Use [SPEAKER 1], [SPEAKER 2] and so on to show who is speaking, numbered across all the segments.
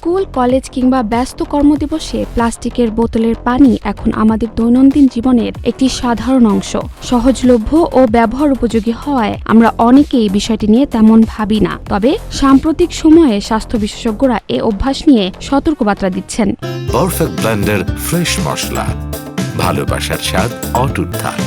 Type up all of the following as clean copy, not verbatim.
[SPEAKER 1] School, college কিংবা ব্যস্ত কর্মদিবসে প্লাস্টিকের বোতলের পানি এখন আমাদের দৈনন্দিন জীবনের একটি সাধারণ অংশ। সহজলভ্য ও ব্যবহার উপযোগী হওয়ায় আমরা অনেকেই বিষয়টি নিয়ে তেমন ভাবি না। তবে সাম্প্রতিক সময়ে স্বাস্থ্য বিশেষজ্ঞরা এ অভ্যাস নিয়ে সতর্কবার্তা দিচ্ছেন।
[SPEAKER 2] পারফেক্ট ব্লেন্ডের ফ্রেশ মশলা, ভালোবাসার স্বাদ অটুট থাক।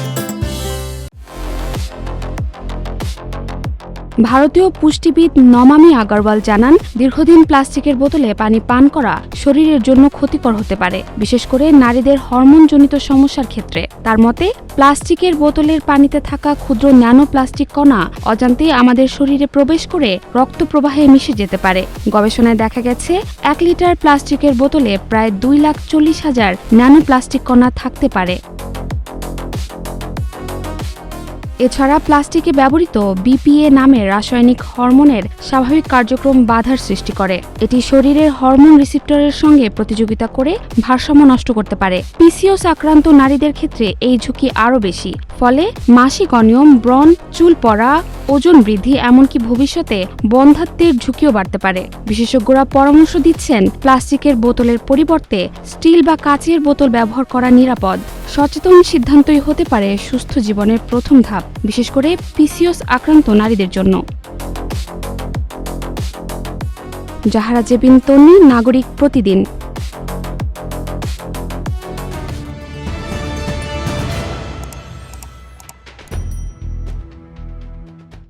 [SPEAKER 1] ভারতীয় পুষ্টিবিদ নমামি আগরওয়াল জানান, দীর্ঘদিন প্লাস্টিকের বোতলে পানি পান করা শরীরের জন্য ক্ষতিকর হতে পারে, বিশেষ করে নারীদের হরমোনজনিত সমস্যার ক্ষেত্রে। তার মতে, প্লাস্টিকের বোতলের পানিতে থাকা ক্ষুদ্র ন্যানো প্লাস্টিক কণা অজান্তেই আমাদের শরীরে প্রবেশ করে রক্ত প্রবাহে মিশে যেতে পারে। গবেষণায় দেখা গেছে, 1 লিটার প্লাস্টিকের বোতলে প্রায় 2,40,000 ন্যানো প্লাস্টিক কণা থাকতে পারে। এছাড়া প্লাস্টিকে ব্যবহৃত বিপিএ নামের রাসায়নিক হরমোনের স্বাভাবিক কার্যক্রম বাধার সৃষ্টি করে। এটি শরীরের হরমোন রিসেপ্টরের সঙ্গে প্রতিযোগিতা করে ভারসাম্য নষ্ট করতে পারে। পিসিওএস আক্রান্ত নারীদের ক্ষেত্রে এই ঝুঁকি আরও বেশি। ফলে মাসিক অনিয়ম, ব্রণ, চুল পড়া, ওজন বৃদ্ধি, এমনকি ভবিষ্যতে বন্ধ্যাত্বের ঝুঁকিও বাড়তে পারে। বিশেষজ্ঞরা পরামর্শ দিচ্ছেন, প্লাস্টিকের বোতলের পরিবর্তে স্টিল বা কাচের বোতল ব্যবহার করা নিরাপদ। সচেতন সিদ্ধান্তই হতে পারে সুস্থ জীবনের প্রথম ধাপ, বিশেষ করে পিসিওএস আক্রান্ত নারীদের জন্য। জাহারা জেবিন তন্নি, নাগরিক প্রতিদিন।